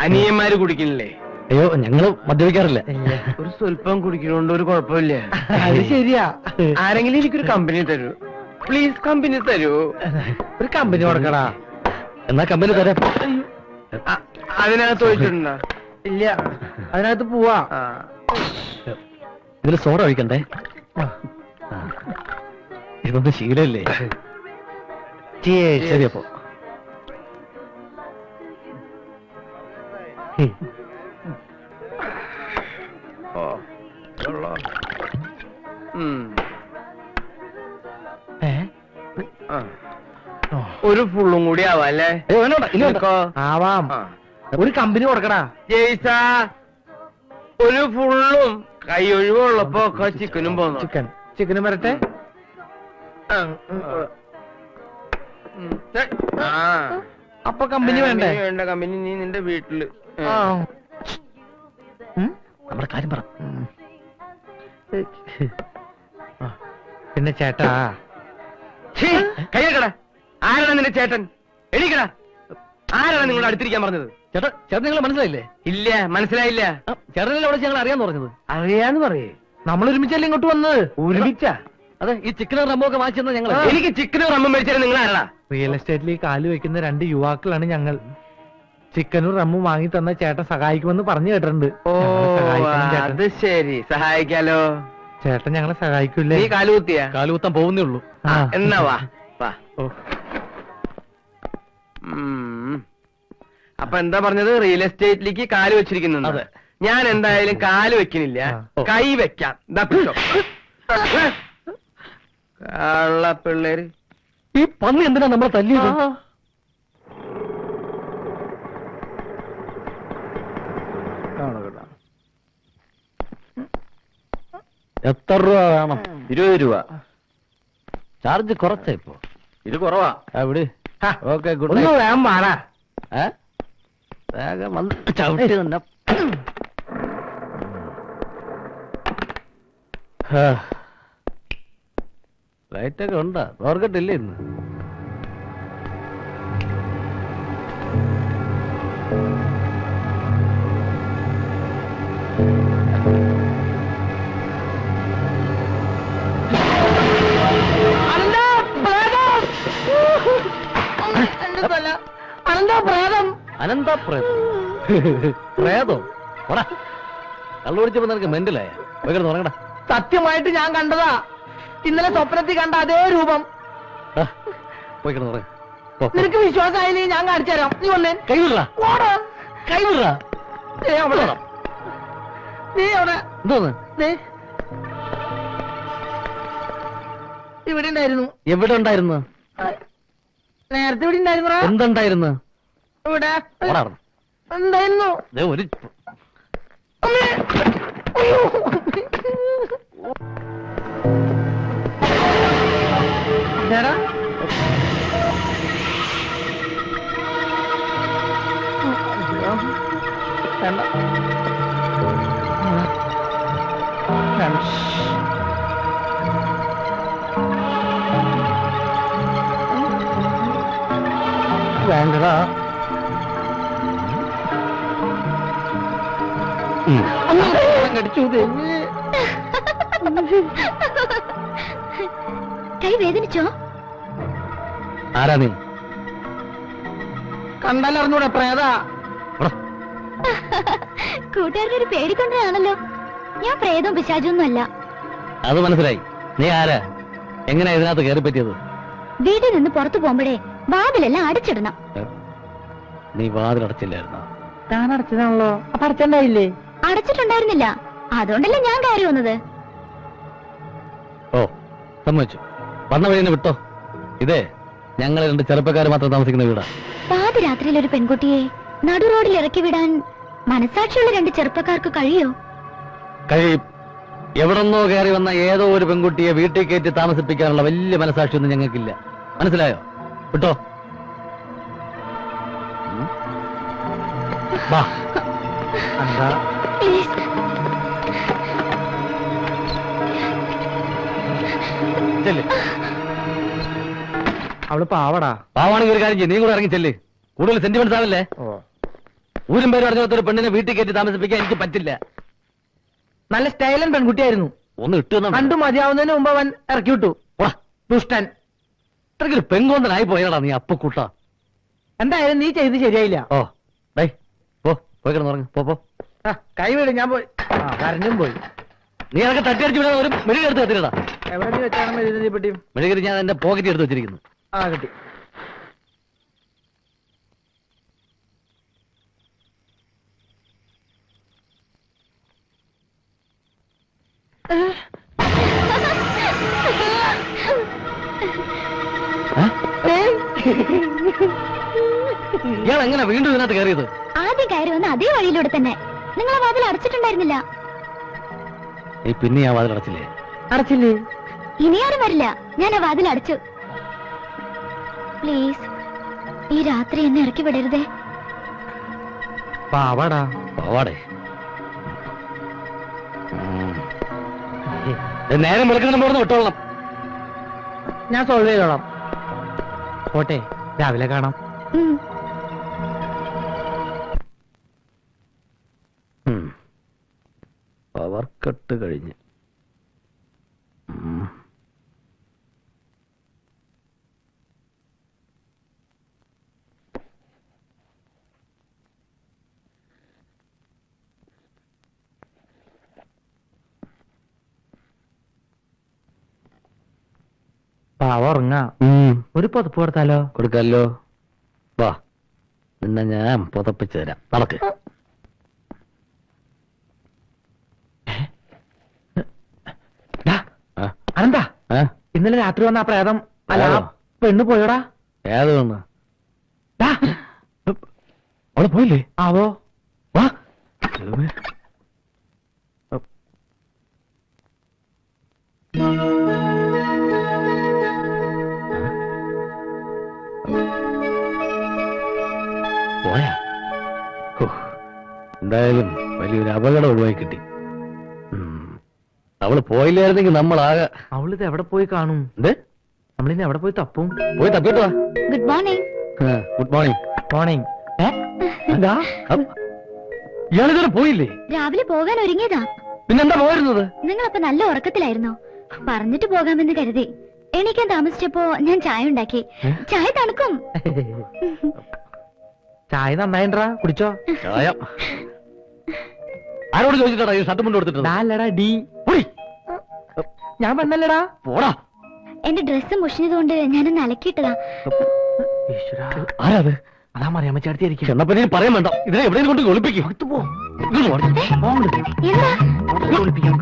അനിയന്മാര് കുടിക്കണില്ലേ? അയ്യോ, ഞങ്ങള് മദ്യപിക്കാറില്ല. ഒരു സ്വല്പം കുടിക്കണോണ്ട് ഒരു കുഴപ്പമില്ല. അത് ശരിയാ. ആരെങ്കിലും എനിക്കൊരു കമ്പനി തരൂ, പ്ലീസ്. കമ്പനി തരൂ. ഒരു കമ്പനി കൊടുക്കടാ. എന്നാ കമ്പനി തരാം. അതിനകത്ത് ചോദിച്ചിട്ടുണ്ടോ? ഇല്ല, അതിനകത്ത് പോവാ. ഇതില് സോഡ ഒഴിക്കണ്ടേ? ഇതൊന്നും ശീലല്ലേ? ശരി. അപ്പോ ഒരു ഫുള്ളും കൂടി ആവാല്ലേ? ആവാം. ഒരു കമ്പനി കൊടുക്കടാ. ജയ്സാ, ഒരു ഫുള്ളും കൈ ഒഴിവുള്ളപ്പോ ചിക്കനും പോന്നു. ചിക്കനും വരട്ടെ. അപ്പൊ കമ്പനി വേണ്ടേ? വേണ്ട കമ്പനി. നീ നിന്റെ വീട്ടില് നമ്മുടെ കാര്യം പറ. പിന്നെ ചേട്ടാ, കയ്യക്കട. ആരാണ് നിന്റെ ചേട്ടൻ? എണീക്കടാ. ആരാണ് നിങ്ങളോട് അടുത്തിരിക്കാൻ പറഞ്ഞത്? ചേട്ടാ, ചേട്ടൻ നിങ്ങളെ മനസ്സിലായില്ലേ? ഇല്ല, മനസ്സിലായില്ല. ചേട്ടനെ അവിടെ ഞങ്ങൾ അറിയാന്ന് പറഞ്ഞത്. അറിയാന്ന് പറയേ. നമ്മൾ ഒരുമിച്ചല്ലേ ഇങ്ങോട്ട് വന്നത്? ഒരുമിച്ചാ? അതെ. ഈ ചിക്കനും റമ്മോ ഒക്കെ വാങ്ങിച്ചെന്ന ഞങ്ങൾ. എനിക്ക് ചിക്കനും റമ്മും മേടിച്ചാൽ നിങ്ങൾ ആരാ? റിയൽ എസ്റ്റേറ്റിൽ കാല് വെക്കുന്ന 2 യുവാക്കളാണ് ഞങ്ങൾ. ചിക്കനും റമ്മും വാങ്ങി തന്ന ചേട്ടൻ സഹായിക്കുമെന്ന് പറഞ്ഞു കേട്ടിട്ടുണ്ട്. അത് ശരി, സഹായിക്കാലോ. ചേട്ടൻ ഞങ്ങളെ സഹായിക്കൂല്ലേ? നീ കാലുകുത്തിയാ? കാലുകുത്താൻ പോകുന്നേ ഉള്ളൂ. എന്നാ വാ. അപ്പൊ എന്താ പറഞ്ഞത്? റിയൽ എസ്റ്റേറ്റിലേക്ക് കാല് വെച്ചിരിക്കുന്നു. അതെ. ഞാൻ എന്തായാലും കാല് വെക്കണില്ല, കൈ വെക്കാം. കള്ള പിള്ളേര്. ഈ പന്നി എന്തിനാ നമ്മളെ തല്ലിയത്? എത്ര രൂപ വേണം? 20 രൂപ. ചാർജ് കുറച്ചാ ഇപ്പൊ. ഇത് കുറവാ. എവിടെ? Okay, good. വേഗം മാറാ. വേഗം വന്ന് ചവിട്ടി തന്നെ. ലൈറ്റൊക്കെ ഉണ്ടാ? ഓർക്കട്ടില്ലേ ഇന്ന്? പ്രേതോ? കള്ളുപിടിച്ചപ്പോ നിനക്ക് മെന്റലായ? തുടങ്ങടാ. സത്യമായിട്ട് ഞാൻ കണ്ടതാ. ഇന്നലെ സ്വപ്നത്തിൽ കണ്ട അതേ രൂപം. നിനക്ക് വിശ്വാസമായില്ലേ? ഞാൻ കാണിച്ചു തരാം. നീ വന്നേ. കൈവിടാ. കൈവിടാ. നീ അവിടെ എന്തോന്ന്? ഇവിടെ ഉണ്ടായിരുന്നു. എവിടെ ഉണ്ടായിരുന്നു? നേരത്തെ ഇവിടെ ഉണ്ടായിരുന്നു. എന്തുണ്ടായിരുന്നു? ഇവിടെ ഉണ്ടായിരുന്നു. ഒരു വേണ്ടടാ. കൈ വേദനിച്ചോ? ആരാ നീ? കണ്ടാലറിഞ്ഞൂടെ? പ്രേതാ. കൂട്ടുകാരുടെ പേടിക്കൊണ്ടാണല്ലോ. ഞാൻ പ്രേതവും പിശാചൊന്നും അല്ല. അത് മനസ്സിലായി. നീ ആരാ? എങ്ങനെയാ ഇതിനകത്ത് കയറി പറ്റിയത്? വീട്ടിൽ നിന്ന് പുറത്തു പോകുമ്പോഴേ വാതിലെല്ലാം അടച്ചിടണം. നീ വാതിലടച്ചില്ലായിരുന്നോ? താൻ അടച്ചതാണല്ലോ. അപ്പൊ അടച്ചുണ്ടായില്ലേ? അടച്ചിട്ടുണ്ടായിരുന്നില്ല. അതുകൊണ്ടല്ലേ ഞാൻ കയറി വന്നത്. ഓ, സമ്മതിച്ചു. വന്ന വഴി വിട്ടോ. ഇതേ ഞങ്ങൾ 2 ചെറുപ്പക്കാർ മാത്രം താമസിക്കുന്ന വീടാ. പാതിരാത്രിയിൽ ഒരു പെൺകുട്ടിയെ നടു റോഡിൽ ഇറക്കി വിടാൻ മനസാക്ഷിയുള്ള 2 ചെറുപ്പക്കാർക്ക് കഴിയോ? കഴിയും. എവിടെന്നോ കയറി വന്ന ഏതോ ഒരു പെൺകുട്ടിയെ വീട്ടിൽ കയറ്റി താമസിപ്പിക്കാനുള്ള വലിയ മനസാക്ഷിയൊന്നും ഞങ്ങൾക്കില്ല. മനസ്സിലായോ? വിട്ടോ. എന്താ? ചെല്ല്. അവള് പാവടാ. പാവാണെങ്കിൽ ഒരു കാര്യം ചെയ്യ്, നീ കൂടെ ഇറങ്ങി ചെല്ല്. കൂടുതൽ സെന്റിമെന്റ്സ് ആവല്ലേ. ഊരും പേര് പറഞ്ഞ ഒരു പെണ്ണിനെ വീട്ടിൽ കയറ്റി താമസിപ്പിക്കാൻ എനിക്ക് പറ്റില്ല. നല്ല സ്റ്റൈലൻ പെൺകുട്ടിയായിരുന്നു. ഒന്ന് ഇട്ടു കണ്ടു മതിയാവുന്നതിന് മുമ്പ് അവൻ ഇറക്കി വിട്ടു. ദുഷ്ടൻ. ഇത്രയ്ക്കൊരു പെങ്കോന്തനായി പോയടാ നീ അപ്പക്കൂട്ട. എന്തായാലും നീ ചെയ്ത് ശരിയായില്ല. ഓ ഡേ പോയി കിടന്നുറങ്ങ്. പോ. കൈ വീട്, ഞാൻ പോയി. കരഞ്ഞും പോയി. നീ അതൊക്കെ തട്ടിയടിച്ചു വിടാൻ ഒരു മെഴുകി എടുത്ത് എത്തിരടാ. എവിടെ നീ വെച്ചാണ് മെഴുകുതിരിപ്പെട്ടിയും? മെഴുകി ഞാൻ എന്റെ പോക്കറ്റ് എടുത്ത് വെച്ചിരിക്കുന്നു. കിട്ടി. ഇയാൾ എങ്ങനെ വീണ്ടും ഇതിനകത്ത് കയറിയത്? ആദ്യം കയറി വന്ന അതേ വഴിയിലൂടെ തന്നെ. നിങ്ങളെ വാതിൽ അടച്ചിട്ടുണ്ടായിരുന്നില്ല. നീ പിന്നെ ആ വാതിൽ അടച്ചില്ലേ? അടച്ചില്ലേ? ഇനി ആരും വരില്ല. ഞാൻ ആ വാതിൽ അടച്ചു. പ്ലീസ് ഈ രാത്രി എന്നെ ഇറക്കി വിടരുതേ. പാവാടാ. പാവാടേ. നേരം വിളിക്കണം പോർന്ന് വിട്ടോളണം. ഞാൻ സോൾവ് ചെയ്തോളാം. പോട്ടെ, രാവിലെ കാണാം. പവർ കട്ട് കഴിഞ്ഞ്. പാവ ഉറങ്ങാ. ഒരു പുതപ്പ് കൊടുത്താലോ? കൊടുക്കാലോ. വാ, നിന്നെ ഞാൻ പുതപ്പിച്ചു തരാം. നടക്ക്. അനന്താ, ഇന്നലെ രാത്രി വന്ന ആ പ്രേതം അല്ല ആ പെണ്ണ് പോയോടാ? ഏത് പെണ്ണ്? അവള് പോയില്ലേ? ആവോ. വാ. പോയാ? എന്തായാലും വലിയൊരു അപകടം ഒഴിവായി കിട്ടി. അവള് പോയില്ലായിരുന്നെങ്കിൽ നമ്മളാകെ. അവളിത് എവിടെ പോയി കാണും? എന്ത്? നമ്മളിന്ന് എവിടെ പോയി തപ്പും? പോയി തപ്പിട്ടോ. Good morning. Good morning. Morning. ഇയാളിതുവരെ പോയില്ലേ? രാവിലെ പോകാൻ ഒരുങ്ങിയതാ. പിന്നെന്താ പോയിരുന്നത്? നിങ്ങളപ്പോ നല്ല ഉറക്കത്തിലായിരുന്നോ? പറഞ്ഞിട്ട് പോകാമെന്ന് കരുതി. എണീക്കാൻ താമസിച്ചപ്പോ ഞാൻ ചായ ഉണ്ടാക്കി. ചായ തണുക്കും. ചായ നന്നായിട്ടാ, കുടിച്ചോ? ചായ ആരോട് ചോദിച്ചിട്ടാ ഈ ഷർട്ട് മുണ്ട് കൊടുത്തിട്ട്? അല്ലടാ ഡി. ഞാൻ പെണ്ണല്ലടാ. പോടാ. എന്റെ ഡ്രസ്സ് മുഷിഞ്ഞതുകൊണ്ട് ഞാനൊന്ന് അലക്കിയിട്ടതാ. ആരാത്? അതാ മറിയാമ്മച്ചാടുത്തിയായിരിക്കും. ചെന്നപ്പോ നീ പറയാൻ വേണ്ട. ഇതിനെ എവിടെയും കൊണ്ട് ഒളിപ്പിക്കും. എന്താ? ഒളിപ്പിക്കാം.